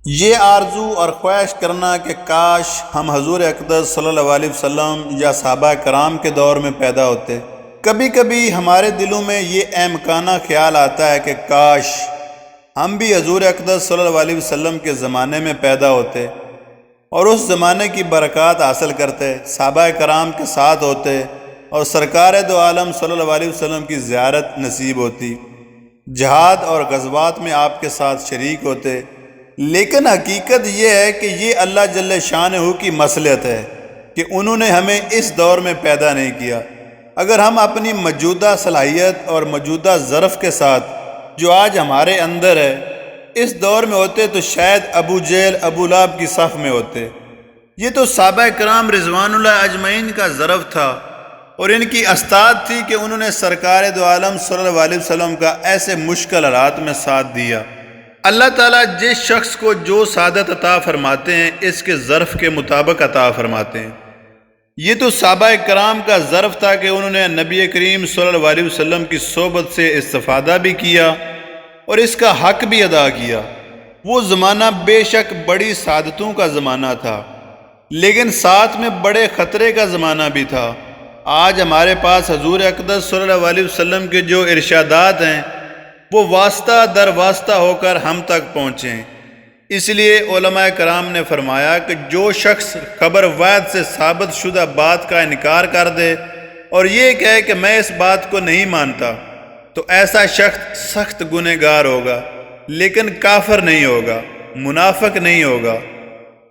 یہ آرزو اور خواہش کرنا کہ کاش ہم حضور اقدس صلی اللہ علیہ وسلم یا صحابہ کرام کے دور میں پیدا ہوتے۔ کبھی کبھی ہمارے دلوں میں یہ احمقانہ خیال آتا ہے کہ کاش ہم بھی حضور اقدس صلی اللہ علیہ وسلم کے زمانے میں پیدا ہوتے اور اس زمانے کی برکات حاصل کرتے، صحابہ کرام کے ساتھ ہوتے اور سرکار دو عالم صلی اللہ علیہ وسلم کی زیارت نصیب ہوتی، جہاد اور غزوات میں آپ کے ساتھ شریک ہوتے۔ لیکن حقیقت یہ ہے کہ یہ اللہ جل شانہ کی مصلحت ہے کہ انہوں نے ہمیں اس دور میں پیدا نہیں کیا۔ اگر ہم اپنی موجودہ صلاحیت اور موجودہ ظرف کے ساتھ جو آج ہمارے اندر ہے اس دور میں ہوتے تو شاید ابو جہل ابو لہب کی صف میں ہوتے۔ یہ تو صحابہ کرام رضوان اللہ اجمعین کا ظرف تھا اور ان کی استاد تھی کہ انہوں نے سرکار دو عالم صلی اللہ علیہ وسلم کا ایسے مشکل حالات میں ساتھ دیا۔ اللہ تعالیٰ جس شخص کو جو سعادت عطا فرماتے ہیں اس کے ظرف کے مطابق عطا فرماتے ہیں۔ یہ تو صحابہ کرام کا ظرف تھا کہ انہوں نے نبی کریم صلی اللہ علیہ وسلم کی صحبت سے استفادہ بھی کیا اور اس کا حق بھی ادا کیا۔ وہ زمانہ بے شک بڑی سعادتوں کا زمانہ تھا لیکن ساتھ میں بڑے خطرے کا زمانہ بھی تھا۔ آج ہمارے پاس حضور اقدس صلی اللہ علیہ وسلم کے جو ارشادات ہیں وہ واسطہ در واسطہ ہو کر ہم تک پہنچیں۔ اس لیے علماء کرام نے فرمایا کہ جو شخص خبر واحد سے ثابت شدہ بات کا انکار کر دے اور یہ کہے کہ میں اس بات کو نہیں مانتا تو ایسا شخص سخت گنہگار ہوگا لیکن کافر نہیں ہوگا، منافق نہیں ہوگا۔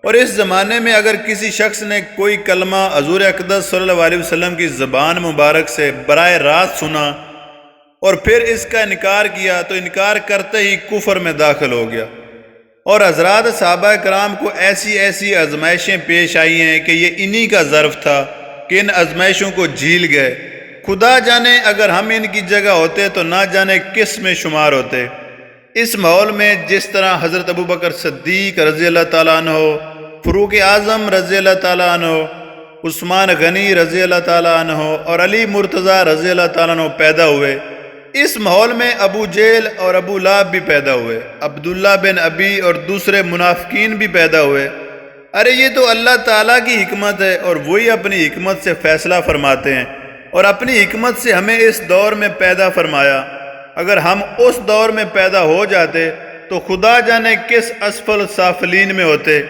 اور اس زمانے میں اگر کسی شخص نے کوئی کلمہ حضور اقدس صلی اللہ علیہ وسلم کی زبان مبارک سے براہ راست سنا اور پھر اس کا انکار کیا تو انکار کرتے ہی کفر میں داخل ہو گیا۔ اور حضرات صحابہ کرام کو ایسی آزمائشیں پیش آئی ہیں کہ یہ انہی کا ظرف تھا کہ ان آزمائشوں کو جھیل گئے۔ خدا جانے اگر ہم ان کی جگہ ہوتے تو نہ جانے کس میں شمار ہوتے۔ اس ماحول میں جس طرح حضرت ابوبکر صدیق رضی اللہ تعالیٰ عنہ، فاروق اعظم رضی اللہ تعالیٰ عنہ، عثمان غنی رضی اللہ تعالیٰ عنہ اور علی مرتضیٰ رضی اللہ تعالیٰ عنہ پیدا ہوئے، اس ماحول میں ابو جہل اور ابو لہب بھی پیدا ہوئے، عبداللہ بن ابی اور دوسرے منافقین بھی پیدا ہوئے۔ ارے یہ تو اللہ تعالیٰ کی حکمت ہے اور وہی اپنی حکمت سے فیصلہ فرماتے ہیں اور اپنی حکمت سے ہمیں اس دور میں پیدا فرمایا۔ اگر ہم اس دور میں پیدا ہو جاتے تو خدا جانے کس اسفل سافلین میں ہوتے۔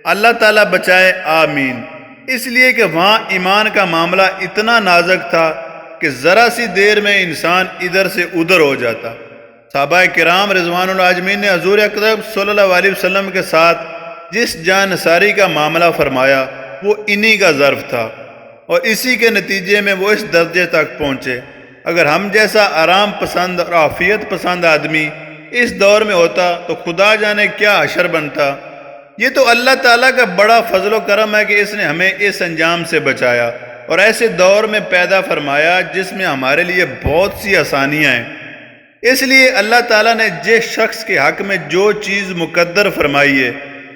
اللہ تعالیٰ بچائے، آمین۔ اس لیے کہ وہاں ایمان کا معاملہ اتنا نازک تھا کہ ذرا سی دیر میں انسان ادھر سے ادھر ہو جاتا۔ صحابہ کرام رضوان اللہ اجمعین نے حضور اکرم صلی اللہ علیہ وسلم کے ساتھ جس جانثاری کا معاملہ فرمایا وہ انہی کا ظرف تھا اور اسی کے نتیجے میں وہ اس درجے تک پہنچے۔ اگر ہم جیسا آرام پسند اور عافیت پسند آدمی اس دور میں ہوتا تو خدا جانے کیا حشر بنتا۔ یہ تو اللہ تعالیٰ کا بڑا فضل و کرم ہے کہ اس نے ہمیں اس انجام سے بچایا اور ایسے دور میں پیدا فرمایا جس میں ہمارے لیے بہت سی آسانیاں ہیں۔ اس لیے اللہ تعالیٰ نے جس شخص کے حق میں جو چیز مقدر فرمائی ہے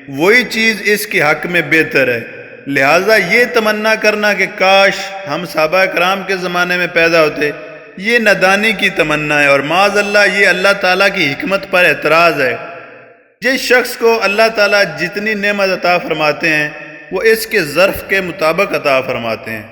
وہی چیز اس کے حق میں بہتر ہے۔ لہٰذا یہ تمنا کرنا کہ کاش ہم صحابہ کرام کے زمانے میں پیدا ہوتے، یہ نادانی کی تمنا ہے اور معاذ اللہ یہ اللہ تعالیٰ کی حکمت پر اعتراض ہے۔ جس شخص کو اللہ تعالیٰ جتنی نعمت عطا فرماتے ہیں وہ اس کے ظرف کے مطابق عطا فرماتے ہیں۔